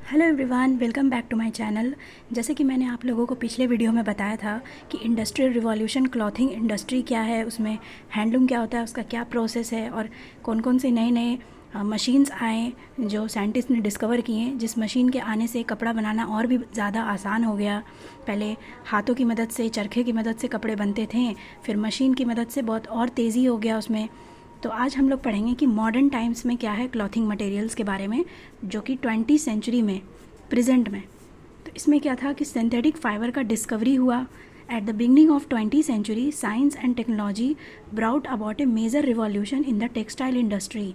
Hello everyone, welcome back to my channel. जैसे कि मैंने आप लोगों को पिछले वीडियो में बताया था कि इंडस्ट्रियल रिवॉल्यूशन क्लॉथिंग इंडस्ट्री क्या है, उसमें हैंडलूम क्या होता है, उसका क्या प्रोसेस है और कौन कौन से नए नए मशीन्स आए जो साइंटिस्ट ने डिस्कवर किए, जिस मशीन के आने से कपड़ा बनाना और भी ज़्यादा आसान हो गया। पहले हाथों की मदद से, चरखे की मदद से कपड़े बनते थे, फिर मशीन की मदद से बहुत और तेज़ी हो गया उसमें। तो आज हम लोग पढ़ेंगे कि मॉडर्न टाइम्स में क्या है क्लॉथिंग मटेरियल्स के बारे में, जो कि 20 सेंचुरी में, प्रेजेंट में। तो इसमें क्या था कि सिंथेटिक फाइबर का डिस्कवरी हुआ। At the beginning of 20 century science and technology brought about a major revolution in the textile industry.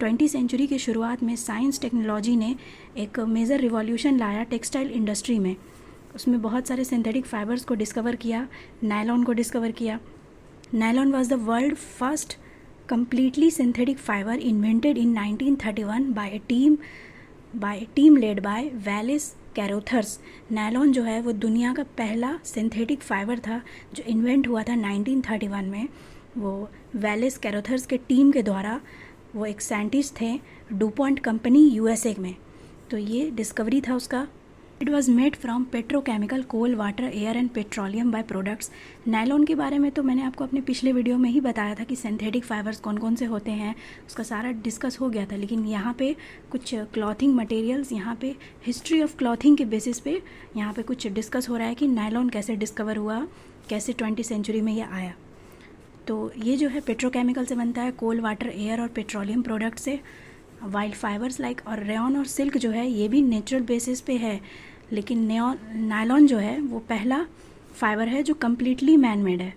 20 century की शुरुआत में साइंस टेक्नोलॉजी ने एक मेजर रिवॉल्यूशन लाया टेक्सटाइल इंडस्ट्री में। उसमें बहुत सारे सिंथेटिक फाइबर्स को डिस्कवर किया, नायलॉन को डिस्कवर किया। Nylon was the world first completely synthetic fiber invented in 1931 by a team led by Wallace Carothers। Nylon जो है वो दुनिया का पहला सिंथेटिक फाइबर था जो इन्वेंट हुआ था 1931 में। वो वैलेस कैरोथर्स के टीम के द्वारा, वो एक साइंटिस्ट थे डुपॉन्ट कंपनी यूएसए में। तो ये डिस्कवरी था उसका। It was made from petrochemical coal, water, air and petroleum by products. Nylon के बारे में तो मैंने आपको अपने पिछले वीडियो में ही बताया था कि सिंथेटिक फाइबर्स कौन कौन से होते हैं, उसका सारा डिस्कस हो गया था। लेकिन यहाँ पे कुछ क्लॉथिंग मटेरियल्स, यहाँ पे हिस्ट्री ऑफ क्लॉथिंग के बेसिस पे यहाँ पे कुछ डिस्कस हो रहा है कि नायलॉन कैसे डिस्कवर हुआ, कैसे 20 सेंचुरी में ये आया। तो ये जो है पेट्रोकेमिकल से बनता है, कोल, वाटर, एयर और पेट्रोलियम प्रोडक्ट से। वाइल्ड फाइबर्स लाइक और रेयॉन और सिल्क जो है ये भी नेचुरल बेसिस पे है। लेकिन नायलॉन जो है वो पहला फाइबर है जो कम्प्लीटली मैन मेड है,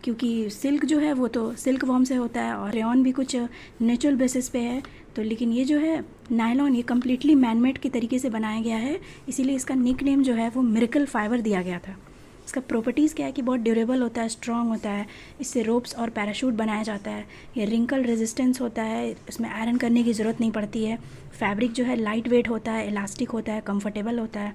क्योंकि सिल्क जो है वो तो सिल्क वॉर्म से होता है और रेयॉन भी कुछ नेचुरल बेसिस पे है। तो लेकिन ये जो है नायलॉन, ये कम्प्लीटली मैन मेड के तरीके से बनाया गया है, इसीलिए इसका निक नेम जो है वो मिरेकल फाइबर दिया गया था। इसका प्रॉपर्टीज़ क्या है कि बहुत ड्यूरेबल होता है, स्ट्रॉन्ग होता है, इससे रोप्स और पैराशूट बनाया जाता है। ये रिंकल रेजिस्टेंस होता है, इसमें आयरन करने की ज़रूरत नहीं पड़ती है। फैब्रिक जो है लाइट वेट होता है, इलास्टिक होता है, कंफर्टेबल होता है।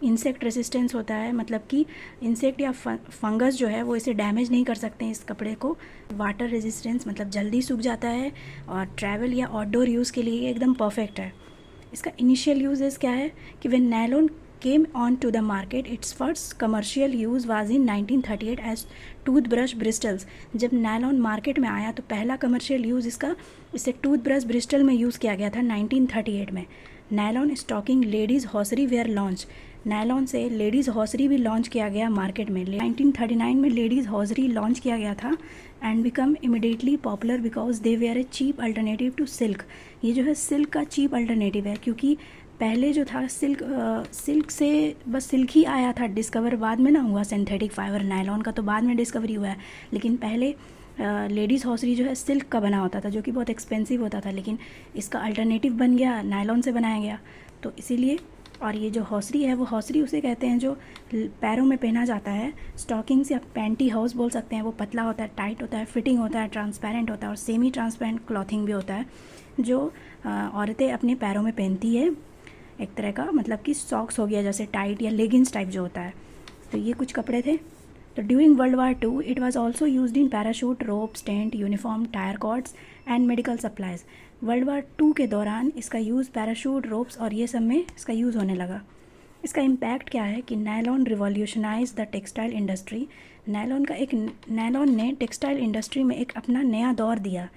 इंसेक्ट रेजिस्टेंस होता है, मतलब कि इंसेक्ट या फंगस जो है वो इसे डैमेज नहीं कर सकते हैं इस कपड़े को। वाटर रेजिस्टेंस, मतलब जल्दी सूख जाता है और ट्रैवल या आउटडोर यूज़ के लिए एकदम परफेक्ट है। इसका इनिशियल यूजेस क्या है कि when nylon came on to the market, its first commercial use was in 1938 as toothbrush bristles। जब नायलॉन मार्केट में आया तो पहला कमर्शियल यूज़ इसका, इसे टूथब्रश ब्रिस्टल में यूज़ किया गया था 1938 में। Nylon stocking ladies hosiery wear launch. Nylon से लेडीज़ हॉसरी भी लॉन्च किया गया मार्केट में। 1939 में लेडीज़ हॉसरी लॉन्च किया गया था and become immediately popular because they were a cheap alternative to silk. ये जो है सिल्क का चीप अल्टरनेटिव है, क्योंकि पहले जो था सिल्क से बस सिल्क ही आया था डिस्कवर, बाद में ना हुआ सिंथेटिक फाइबर। नायलॉन का तो बाद में डिस्कवरी हुआ है, लेकिन पहले लेडीज़ हॉसरी जो है सिल्क का बना होता था, जो कि बहुत एक्सपेंसिव होता था। लेकिन इसका अल्टरनेटिव बन गया, नायलॉन से बनाया गया, तो इसीलिए। और ये जो हॉसरी है वो हॉसरी उसे कहते हैं जो पैरों में पहना जाता है। स्टॉकिंग्स या पैंटी हाउस बोल सकते हैं। वो पतला होता है, टाइट होता है, फिटिंग होता है, ट्रांसपेरेंट होता है और सेमी ट्रांसपेरेंट क्लॉथिंग भी होता है, जो औरतें अपने पैरों में पहनती है। एक तरह का मतलब कि सॉक्स हो गया, जैसे टाइट या लेगिंग्स टाइप जो होता है। तो ये कुछ कपड़े थे। तो during world war two it was also used in parachute, ropes, tent, uniform, tyre cords and medical supplies. World war two के दौरान इसका यूज़ पैराशूट, रोप्स और ये सब में इसका यूज़ होने लगा। इसका इम्पैक्ट क्या है कि nylon revolutionise the textile industry. Nylon ने टेक्सटाइल इंडस्ट्री में एक अपना नया दौर दिया।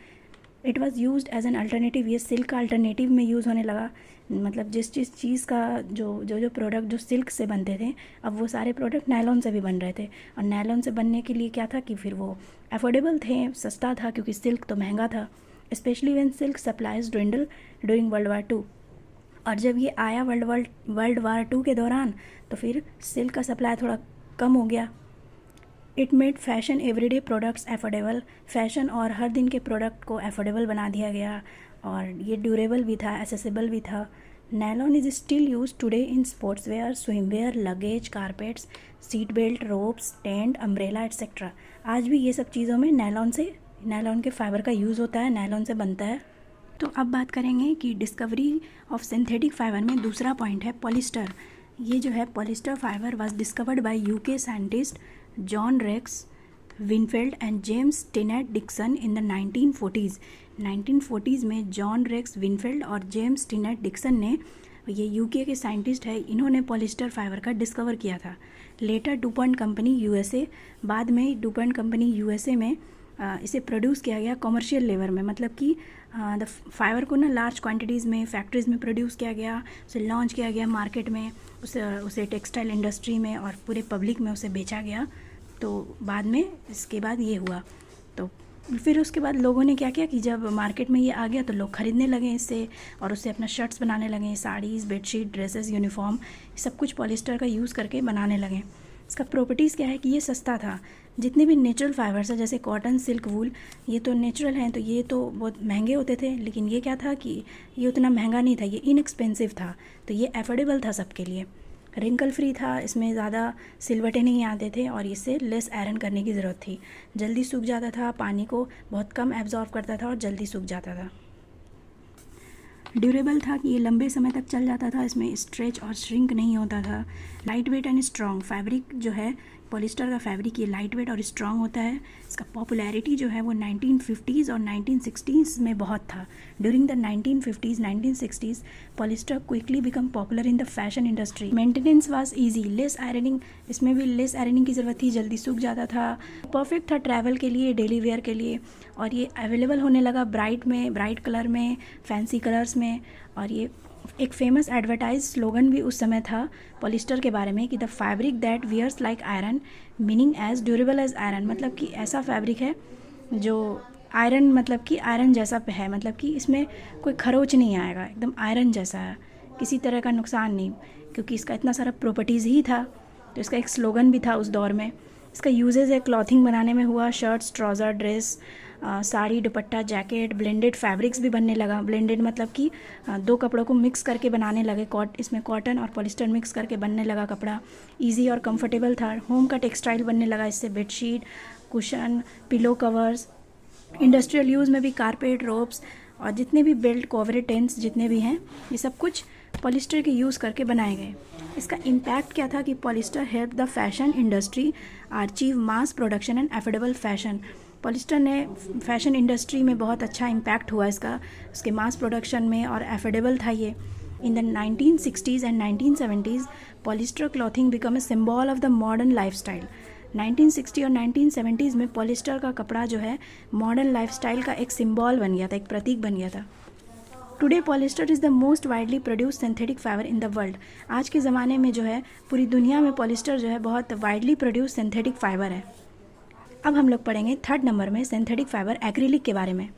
It was use as an alternative, ये सिल्क का अल्टरनेटिव में यूज़ होने लगा। मतलब जिस चीज़ का जो प्रोडक्ट जो सिल्क से बनते थे, अब वो सारे प्रोडक्ट नायलॉन से भी बन रहे थे। और नायलॉन से बनने के लिए क्या था कि फिर वो अफोर्डेबल थे, सस्ता था, क्योंकि सिल्क तो महंगा था। Specially when silk supplies dwindle during world war two. और जब ये आया वर्ल्ड वार टू के दौरान, तो फिर सिल्क का सप्लाई थोड़ा कम हो गया। It made fashion everyday products affordable. Fashion और हर दिन के प्रोडक्ट को एफोर्डेबल बना दिया गया, और ये ड्यूरेबल भी था, एसेसिबल भी था। Nylon is still use today in sports wear, swim wear, luggage, carpets, seat belt, ropes, tent, umbrella etcetera. आज भी ये सब चीज़ों में नायलॉन के फाइबर का यूज़ होता है, नायलॉन से बनता है। तो अब बात करेंगे कि डिस्कवरी ऑफ सिंथेटिक फाइबर में दूसरा पॉइंट है पॉलिस्टर। ये जो है polyester fibre was discovered by UK scientist John Rex Whinfield and James Tennant Dickson in the 1940s। 1940s में जॉन रेक्स विनफील्ड और जेम्स टिनेट डिक्सन ने ये यूके के साइंटिस्ट है, इन्होंने पॉलिस्टर फाइबर का डिस्कवर किया था। लेटर डुपॉन्ट कंपनी यूएसए, बाद में डुपॉन्ट कंपनी यूएसए में इसे प्रोड्यूस किया गया कमर्शियल लेवल में, मतलब कि द फाइबर को ना लार्ज क्वांटिटीज़ में फैक्ट्रीज़ में प्रोड्यूस किया गया, उसे लॉन्च किया गया मार्केट में, उसे टेक्सटाइल इंडस्ट्री में और पूरे पब्लिक में उसे बेचा गया। तो बाद में इसके बाद ये हुआ, तो फिर उसके बाद लोगों ने क्या किया कि जब मार्केट में ये आ गया तो लोग ख़रीदने लगे इससे और उससे अपना शर्ट्स बनाने लगे, साड़ीज़, बेडशीट, ड्रेसेस, यूनिफॉर्म, सब कुछ पॉलिस्टर का यूज़ करके बनाने लगे। इसका प्रॉपर्टीज़ क्या है कि ये सस्ता था। जितने भी नेचुरल फाइबर्स है जैसे कॉटन, सिल्क, वूल, ये तो नेचुरल हैं, तो ये तो बहुत महंगे होते थे, लेकिन ये क्या था कि ये उतना महंगा नहीं था, ये इनएक्सपेंसिव था, तो ये एफोर्डेबल था सबके लिए। रिंकल फ्री था, इसमें ज़्यादा सिलवटें नहीं आते थे और इससे लेस आयरन करने की ज़रूरत थी। जल्दी सूख जाता था, पानी को बहुत कम एब्जॉर्ब करता था और जल्दी सूख जाता था। ड्यूरेबल था कि ये लंबे समय तक चल जाता था, इसमें स्ट्रेच और श्रिंक नहीं होता था। Light weight and strong, fabric जो है पॉलिस्टर का फैब्रिक ये लाइट वेट और स्ट्रॉन्ग होता है। इसका पॉपुलैरिटी जो है वो 1950s और 1960s में बहुत था। During the 1950s 1960s polyester quickly become popular in the fashion industry. Maintenance was easy, less ironing, इसमें भी लेस आयरनिंग की ज़रूरत थी, जल्दी सूख जाता था, परफेक्ट था ट्रैवल के लिए, डेली वेयर के लिए, और ये अवेलेबल होने लगा ब्राइट कलर में, फैंसी कलर्स में। और ये एक फेमस एडवर्टाइज स्लोगन भी उस समय था पॉलिस्टर के बारे में कि the fabric that wears like iron, meaning as durable as iron, मतलब कि ऐसा फैब्रिक है जो आयरन, मतलब कि आयरन जैसा है, मतलब कि इसमें कोई खरोच नहीं आएगा, एकदम आयरन जैसा है, किसी तरह का नुकसान नहीं, क्योंकि इसका इतना सारा प्रॉपर्टीज़ ही था। तो इसका एक स्लोगन भी था उस दौर में। इसका यूजेज है क्लॉथिंग बनाने में हुआ, शर्ट्स, ट्राउज़र, ड्रेस, साड़ी, दुपट्टा, जैकेट, ब्लेंडेड फैब्रिक्स भी बनने लगा। ब्लेंडेड मतलब कि दो कपड़ों को मिक्स करके बनाने लगे, इसमें कॉटन और पॉलिस्टर मिक्स करके बनने लगा कपड़ा। इजी और कंफर्टेबल था। होम का टेक्सटाइल बनने लगा इससे, bedsheet, cushion, pillow covers. Industrial use में भी कारपेट, रोप्स और जितने भी बेल्ट, कवरेज, टेंट्स जितने भी हैं, ये सब कुछ पॉलिस्टर के यूज़ करके बनाए गए। इसका इम्पैक्ट क्या था कि polyester help the fashion industry achieve mass production and affordable fashion. Polyester ने फैशन इंडस्ट्री में बहुत अच्छा इम्पैक्ट हुआ इसका, उसके मास प्रोडक्शन में, और एफोर्डेबल था ये। In the 1960s and 1970s polyester clothing become a symbol of the modern lifestyle. 1960 और 1970s में पॉलिस्टर का कपड़ा जो है मॉडर्न लाइफस्टाइल का एक सिंबल बन गया था, एक प्रतीक बन गया था। Today polyester is the most widely produce synthetic fibre in the world. आज के ज़माने में जो है पूरी दुनिया में पॉलिस्टर जो है बहुत वाइडली प्रोड्यूस सिंथेटिक फाइबर है। अब हम लोग पढ़ेंगे 3rd नंबर में सिंथेटिक फाइबर एक्रिलिक के बारे में।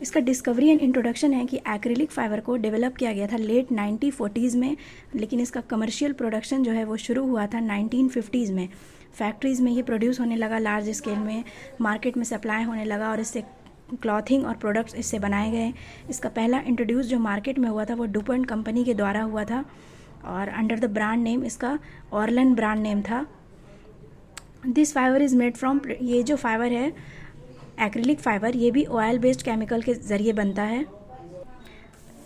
इसका डिस्कवरी एंड इंट्रोडक्शन है कि एक्रिलिक फाइबर को डेवलप किया गया था लेट 1940s में, लेकिन इसका कमर्शियल प्रोडक्शन जो है वो शुरू हुआ था 1950s में। फैक्ट्रीज़ में ये प्रोड्यूस होने लगा लार्ज स्केल में, मार्केट में सप्लाई होने लगा और इससे क्लॉथिंग और प्रोडक्ट्स इससे बनाए गए। इसका पहला इंट्रोड्यूस जो मार्केट में हुआ था वो डुपॉन्ट कंपनी के द्वारा हुआ था और अंडर द ब्रांड नेम इसका ऑर्लन ब्रांड नेम था। This fibre is made from, ये जो फाइबर है एक्रिलिक फाइबर, ये भी ऑयल बेस्ड केमिकल के ज़रिए बनता है।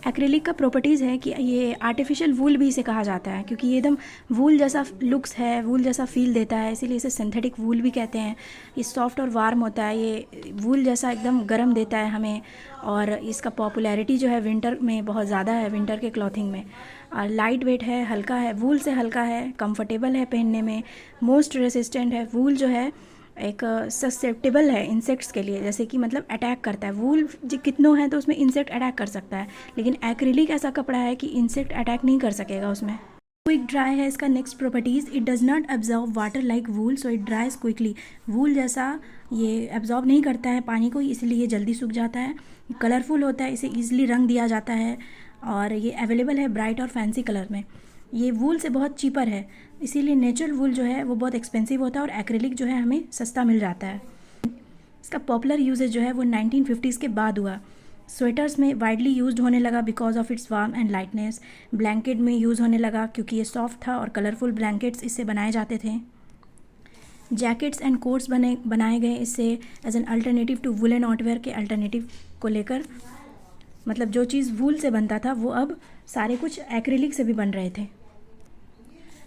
एक्रिलिक का प्रॉपर्टीज़ है कि ये आर्टिफिशियल वूल भी इसे कहा जाता है, क्योंकि ये एकदम वूल जैसा लुक्स है, वूल जैसा फील देता है, इसीलिए इसे सिंथेटिक वूल भी कहते हैं। ये सॉफ्ट और वार्म होता है, ये वूल जैसा एकदम गर्म देता है हमें, और इसका पॉपुलैरिटी जो है विंटर में बहुत ज़्यादा है, विंटर के क्लॉथिंग में। और लाइट वेट है, हल्का है, वूल से हल्का है, कंफर्टेबल है पहनने में, मोस्ट रेसिस्टेंट है। वूल जो है एक ससेप्टेबल है इंसेक्ट्स के लिए, जैसे कि मतलब अटैक करता है। वूल कितनों है तो उसमें इंसेक्ट अटैक कर सकता है, लेकिन एक्रिलिक ऐसा कपड़ा है कि इंसेक्ट अटैक नहीं कर सकेगा उसमें। क्विक ड्राई है इसका next properties, it does not absorb water like wool so it dries quickly. Wool जैसा ये एब्जॉर्ब नहीं करता है पानी को, इसलिए ये जल्दी सूख जाता है। कलरफुल होता है, इसे ईजिली रंग दिया जाता है, और ये अवेलेबल है ब्राइट और फैंसी कलर में। ये वूल से बहुत चीपर है, इसीलिए नेचुरल वूल जो है वो बहुत एक्सपेंसिव होता है और एक्रिलिक जो है हमें सस्ता मिल जाता है। इसका पॉपुलर यूजेज जो है वो 1950s के बाद हुआ। स्वेटर्स में वाइडली यूज्ड होने लगा because of its warm and lightness. Blanket में यूज़ होने लगा क्योंकि ये सॉफ्ट था और कलरफुल ब्लैंकेट्स इससे बनाए जाते थे। जैकेट्स एंड कोट्स बनाए गए इससे as an alternative to woollen outerwear के अल्टरनेटिव को लेकर, मतलब जो चीज़ वूल से बनता था वो अब सारे कुछ एक्रिलिक से भी बन रहे थे।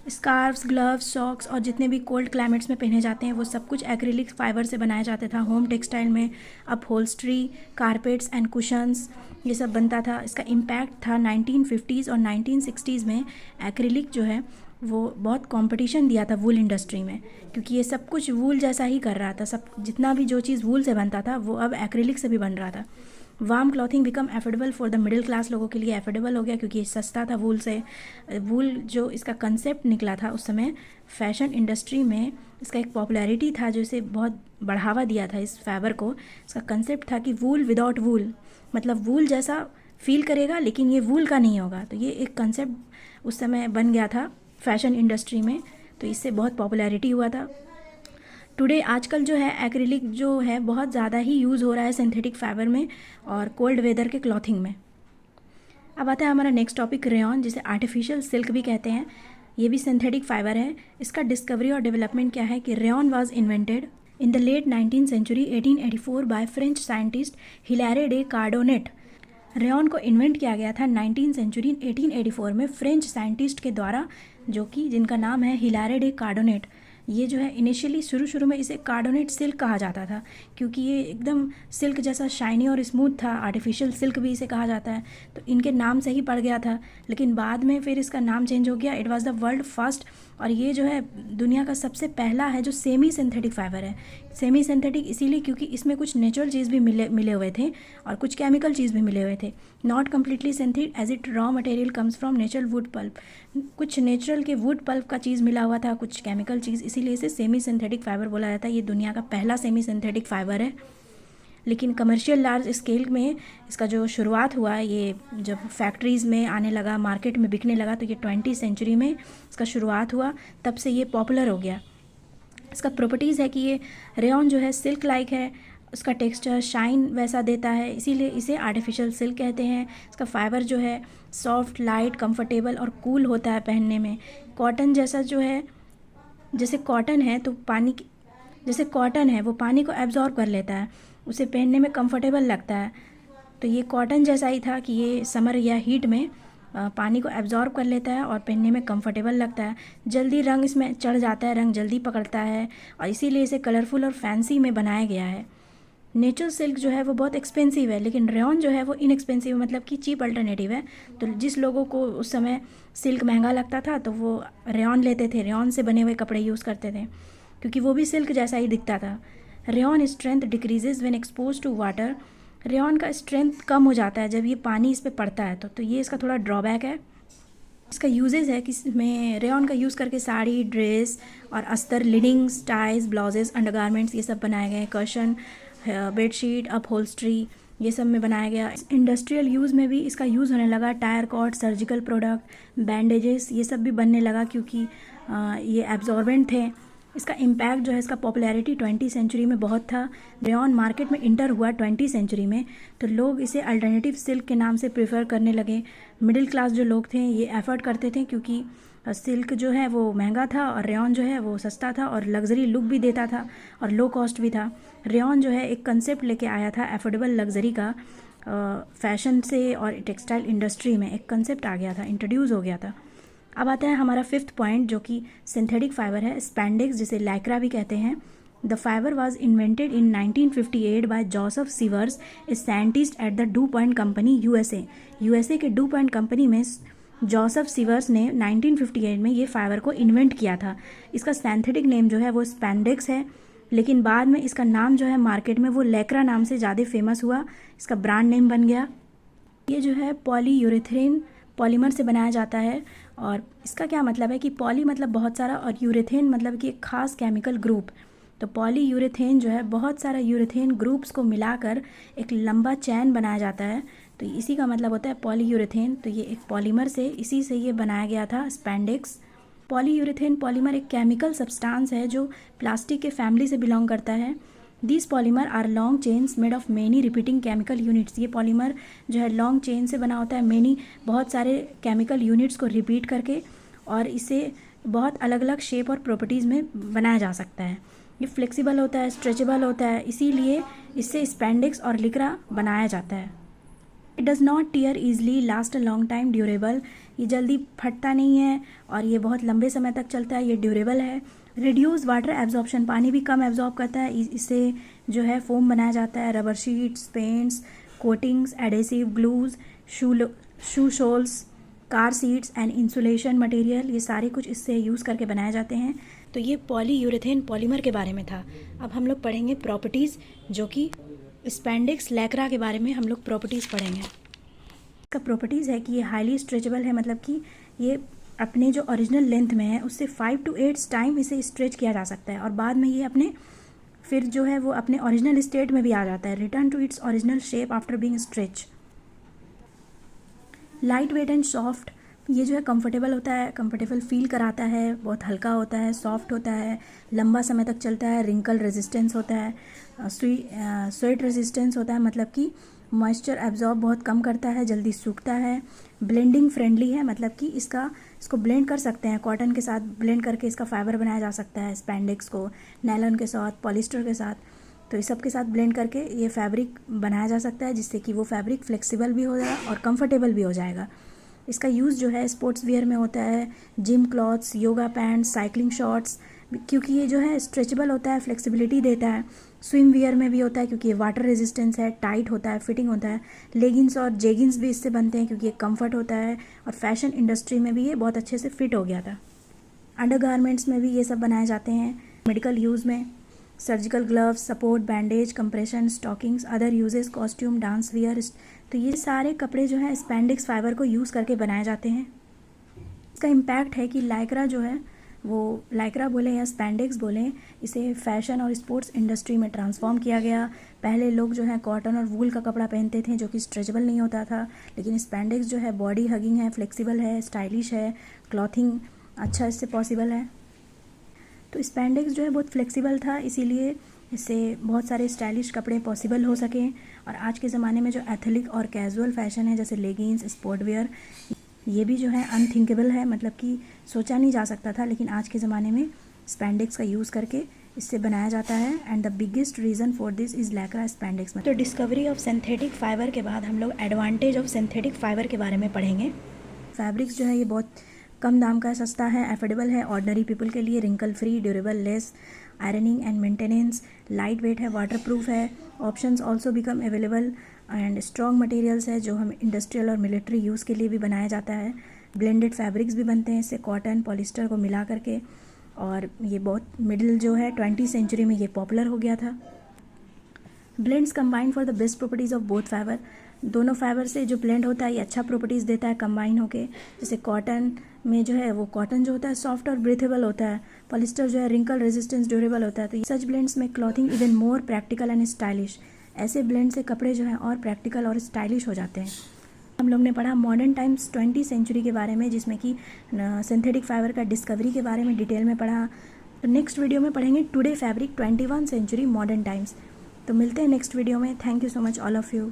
स्कार्फ्स, ग्लव्स, सॉक्स और जितने भी कोल्ड क्लाइमेट्स में पहने जाते हैं वो सब कुछ एक्रिलिक फाइबर से बनाया जाता था। होम टेक्सटाइल में अपहोल्स्ट्री, कारपेट्स एंड कुशन्स ये सब बनता था। इसका इम्पैक्ट था 1950s और 1960s में। एक्रिलिक जो है वो बहुत कंपटीशन दिया था वूल इंडस्ट्री में, क्योंकि ये सब कुछ वूल जैसा ही कर रहा था। सब जितना भी जो चीज़ वूल से बनता था वो अब एक्रिलिक से भी बन रहा था। Warm clothing become affordable for the middle class लोगों के लिए एफोर्डेबल हो गया, क्योंकि ये सस्ता था वूल से। वूल जो इसका कंसेप्ट निकला था उस समय फैशन इंडस्ट्री में, इसका एक पॉपुलैरिटी था जो इसे बहुत बढ़ावा दिया था इस फाइबर को। इसका कंसेप्ट था कि वूल विदाउट वूल, मतलब वूल जैसा फील करेगा लेकिन ये वूल का नहीं होगा। तो ये एक कंसेप्ट उस समय बन गया था फैशन इंडस्ट्री में, तो इससे बहुत पॉपुलैरिटी हुआ था। टुडे आजकल जो है एक्रिलिक जो है बहुत ज़्यादा ही यूज़ हो रहा है सिंथेटिक फाइबर में और कोल्ड वेदर के क्लॉथिंग में। अब आता है हमारा नेक्स्ट टॉपिक रेयॉन, जिसे आर्टिफिशियल सिल्क भी कहते हैं। ये भी सिंथेटिक फाइबर है। इसका डिस्कवरी और डेवलपमेंट क्या है कि rayon was invented in the late 19th century 1884 by French scientist Hilaire de Chardonnet. Rayon को इन्वेंट किया गया था 19th सेंचुरी 1884 में फ्रेंच साइंटिस्ट के द्वारा, जो कि जिनका नाम है हिलारे डे कार्डोनेट। ये जो है इनिशियली शुरू में इसे कार्डोनेट सिल्क कहा जाता था, क्योंकि ये एकदम सिल्क जैसा शाइनी और स्मूथ था। आर्टिफिशियल सिल्क भी इसे कहा जाता है, तो इनके नाम से ही पड़ गया था। लेकिन बाद में फिर इसका नाम चेंज हो गया। It was the world first, और ये जो है दुनिया का सबसे पहला है जो सेमी सिंथेटिक फाइबर है। सेमी सिंथेटिक इसीलिए क्योंकि इसमें कुछ नेचुरल चीज़ भी मिले हुए थे और कुछ केमिकल चीज़ भी मिले हुए थे। Not completely synthetic as it raw material comes from natural wood pulp. कुछ नेचुरल के वुड पल्प का चीज़ मिला हुआ था, कुछ केमिकल चीज़, इसीलिए इसे सेमी सिंथेटिक फाइबर बोला जाता है। ये दुनिया का पहला सेमी सिंथेटिक फाइबर है। लेकिन कमर्शियल लार्ज स्केल में इसका जो शुरुआत हुआ, ये जब फैक्ट्रीज़ में आने लगा, मार्केट में बिकने लगा, तो ये 20th सेंचुरी में इसका शुरुआत हुआ। तब से ये पॉपुलर हो गया। इसका प्रॉपर्टीज़ है कि ये रेयॉन जो है सिल्क लाइक है, उसका टेक्सचर शाइन वैसा देता है, इसीलिए इसे आर्टिफिशियल सिल्क कहते हैं। इसका फाइबर जो है सॉफ्ट, लाइट, कंफर्टेबल और कूल होता है पहनने में। कॉटन जैसा जो है, जैसे कॉटन है तो जैसे कॉटन है वो पानी को एब्जॉर्ब कर लेता है, उसे पहनने में कंफर्टेबल लगता है। तो ये कॉटन जैसा ही था कि ये समर या हीट में पानी को एब्जॉर्ब कर लेता है और पहनने में कंफर्टेबल लगता है। जल्दी रंग इसमें चढ़ जाता है, रंग जल्दी पकड़ता है, और इसीलिए इसे कलरफुल और फैंसी में बनाया गया है। नेचुरल सिल्क जो है वो बहुत एक्सपेंसिव है, लेकिन रेयॉन जो है वो इनएक्सपेंसिव, मतलब कि चीप अल्टरनेटिव है। तो जिस लोगों को उस समय सिल्क महंगा लगता था तो वो रेयॉन लेते थे, रेयॉन से बने हुए कपड़े यूज़ करते थे, क्योंकि वो भी सिल्क जैसा ही दिखता था। Rayon strength decreases when expose to water. Rayon का स्ट्रेंथ कम हो जाता है जब ये पानी इस पर पड़ता है, तो ये इसका थोड़ा ड्रॉबैक है। इसका यूजेस है कि इसमें रेयॉन का यूज़ करके साड़ी, ड्रेस और अस्तर, लिनिंग्स, टाइज, ब्लाउजेस, अंडरगारमेंट्स ये सब बनाए गए हैं। कर्शन, बेडशीट, अपहोल्स्ट्री ये सब में बनाया गया। इंडस्ट्रियल यूज़ में भी इसका यूज़ होने लगा। Tyre cot, surgical product, bandages ये सब भी बनने लगा, क्योंकि ये एब्जॉर्बेंट थे। इसका इम्पैक्ट जो है, इसका पॉपुलैरिटी 20th सेंचुरी में बहुत था। रेयॉन मार्केट में इंटर हुआ 20th सेंचुरी में, तो लोग इसे अल्टरनेटिव सिल्क के नाम से प्रेफर करने लगे। मिडिल क्लास जो लोग थे ये एफर्ट करते थे, क्योंकि सिल्क जो है वो महंगा था और रेयॉन जो है वो सस्ता था और लग्जरी लुक भी देता था और लो कॉस्ट भी था। रेयॉन जो है एक कंसेप्ट लेके आया था एफोर्डेबल लग्जरी का, फैशन से और टेक्सटाइल इंडस्ट्री में एक कंसेप्ट आ गया था, इंट्रोड्यूस हो गया था। अब आता है हमारा 5th पॉइंट, जो कि सिंथेटिक फाइबर है, स्पैंडेक्स, जिसे लाइक्रा भी कहते हैं। The fibre was invented in 1958 by Joseph Shivers, a scientist at the DuPont company, USA के डू पॉइंट कंपनी में जोसेफ सीवर्स ने 1958 में ये फाइबर को इन्वेंट किया था। इसका सिंथेटिक नेम जो है वो स्पैंडेक्स है, लेकिन बाद में इसका नाम जो है मार्केट में वो लैक्रा नाम से ज़्यादा फेमस हुआ, इसका ब्रांड नेम बन गया। ये जो है पॉलीयूरेथेन पॉलीमर से बनाया जाता है, और इसका क्या मतलब है कि पॉली मतलब बहुत सारा और यूरेथेन मतलब कि एक खास केमिकल ग्रुप। तो पॉलीयूरेथेन जो है बहुत सारा यूरेथेन ग्रुप्स को मिलाकर एक लंबा चैन बनाया जाता है, तो इसी का मतलब होता है पॉलीयूरेथेन। तो ये एक पॉलीमर से, इसी से ये बनाया गया था स्पैंडेक्स। पॉलीयूरेथेन पॉलीमर एक केमिकल सब्सटेंस है जो प्लास्टिक के फैमिली से बिलोंग करता है। This polymer are long chains made of many repeating chemical units. ये पॉलीमर जो है लॉन्ग चेन से बना होता है, मेनी बहुत सारे केमिकल यूनिट्स को रिपीट करके, और इसे बहुत अलग अलग शेप और प्रॉपर्टीज़ में बनाया जा सकता है। ये फ्लेक्सिबल होता है, स्ट्रेचेबल होता है, इसीलिए इससे स्पैंडेक्स और लिक्रा बनाया जाता है। It does not tier easily, last a long time, durable, ये जल्दी फटता नहीं है और ये बहुत लंबे समय तक चलता है, ये ड्यूरेबल है। रिड्यूस वाटर एब्जॉर्प्शन, पानी भी कम एब्जॉर्ब करता है, इससे जो है फोम बनाया जाता है। Rubber sheets, paints, coatings, adhesive, glues, shoe soles, car seats and insulation material, ये सारे कुछ इससे यूज़ करके बनाए जाते हैं। तो ये पॉलीयूरेथेन पॉलीमर के बारे में था। अब हम लोग पढ़ेंगे प्रॉपर्टीज़, जो कि स्पैंडेक्स लैक्रा के बारे में हम लोग प्रॉपर्टीज़ पढ़ेंगे। इसका प्रॉपर्टीज़ है कि ये हाईली स्ट्रेचेबल है, मतलब कि ये अपने जो ओरिजिनल लेंथ में है उससे 5 to 8 टाइम इसे स्ट्रेच किया जा सकता है और बाद में ये अपने फिर जो है वो अपने ओरिजिनल स्टेट में भी आ जाता है। Return to its original shape after being stretch. Light weight and soft, ये जो है कंफर्टेबल होता है, कंफर्टेबल फील कराता है, बहुत हल्का होता है, सॉफ्ट होता है, लंबा समय तक चलता है, रिंकल रेजिस्टेंस होता है, स्वेट रेजिस्टेंस होता है, मतलब कि मॉइस्चर एब्जॉर्ब बहुत कम करता है, जल्दी सूखता है। ब्लेंडिंग फ्रेंडली है, मतलब कि इसको ब्लेंड कर सकते हैं, कॉटन के साथ ब्लेंड करके इसका फाइबर बनाया जा सकता है, स्पैंडेक्स को नायलॉन के साथ, पॉलिस्टर के साथ, तो इस सब के साथ ब्लेंड करके ये फैब्रिक बनाया जा सकता है, जिससे कि वो फैब्रिक फ्लेक्सिबल भी हो जाएगा और कंफर्टेबल भी हो जाएगा। इसका यूज़ जो है स्पोर्ट्स वियर में होता है, gym clothes, yoga pants, cycling shorts, क्योंकि ये जो है स्ट्रेचेबल होता है, फ्लेक्सिबिलिटी देता है। स्विम वियर में भी होता है क्योंकि ये वाटर रेजिस्टेंस है, टाइट होता है, फिटिंग होता है। लेगिंग्स और जेगिंग्स भी इससे बनते हैं क्योंकि ये कम्फर्ट होता है और फैशन इंडस्ट्री में भी ये बहुत अच्छे से फिट हो गया था। अंडर गारमेंट्स में भी ये सब बनाए जाते हैं। मेडिकल यूज़ में surgical gloves, support, bandage, compression, stockings, other uses, costume, dance wear, तो ये सारे कपड़े जो है स्पैंडेक्स फाइबर को यूज़ करके बनाए जाते हैं। इसका इम्पैक्ट है कि लाइक्रा जो है वो लाइक्रा बोलें या स्पैंडेक्स बोलें, इसे फैशन और स्पोर्ट्स इंडस्ट्री में ट्रांसफॉर्म किया गया। पहले लोग जो है कॉटन और वूल का कपड़ा पहनते थे जो कि स्ट्रेचेबल नहीं होता था, लेकिन स्पैंडेक्स जो है बॉडी हगिंग है, फ्लेक्सिबल है, स्टाइलिश है, क्लॉथिंग अच्छा इससे पॉसिबल है। तो स्पैंडेक्स जो है बहुत फ्लेक्सिबल था, इसीलिए इससे बहुत सारे स्टाइलिश कपड़े पॉसिबल हो सके। और आज के ज़माने में जो एथनिक और कैजुअल फैशन है, जैसे लेगिंग्स, स्पोर्ट वेयर, ये भी जो है अनथिंकेबल है, मतलब कि सोचा नहीं जा सकता था, लेकिन आज के ज़माने में स्पैंडेक्स का यूज़ करके इससे बनाया जाता है। And the biggest reason for this is lycra spandex. तो डिस्कवरी ऑफ सिंथेटिक फाइबर के बाद हम लोग एडवांटेज ऑफ सिंथेटिक फाइबर के बारे में पढ़ेंगे। फैब्रिक्स जो है ये बहुत कम दाम का, सस्ता है, एफोर्डेबल है ऑर्डनरी पीपल के लिए, wrinkle free, durable, less ironing and maintenance, light weight है, वाटर प्रूफ है, options also become available and strong materials है जो हम इंडस्ट्रियल और मिलिट्री यूज़ के लिए भी बनाया जाता है। ब्लेंडेड फैब्रिक्स भी बनते हैं इससे, कॉटन पॉलिस्टर को मिला करके, और ये बहुत मिडिल जो है 20वीं सेंचुरी में ये पॉपुलर हो गया था। Blends combine for the best properties of both fibre, दोनों फाइबर से जो ब्लेंड होता है ये अच्छा प्रॉपर्टीज़ देता है कंबाइन होके। जैसे कॉटन में जो है वो कॉटन जो होता है सॉफ्ट और ब्रीथेबल होता है, पॉलिस्टर जो है रिंकल रेजिस्टेंस, ड्यूरेबल होता है। तो सच ब्लेंड्स में clothing even more practical and stylish, ऐसे ब्लेंड से कपड़े जो हैं और प्रैक्टिकल और स्टाइलिश हो जाते हैं। हम लोग ने पढ़ा मॉडर्न टाइम्स 20वीं सेंचुरी के बारे में, जिसमें कि सिंथेटिक फाइबर का डिस्कवरी के बारे में डिटेल में पढ़ा। तो नेक्स्ट वीडियो में पढ़ेंगे today fabric 21 century modern times. तो मिलते हैं नेक्स्ट वीडियो में। Thank you so much all of you.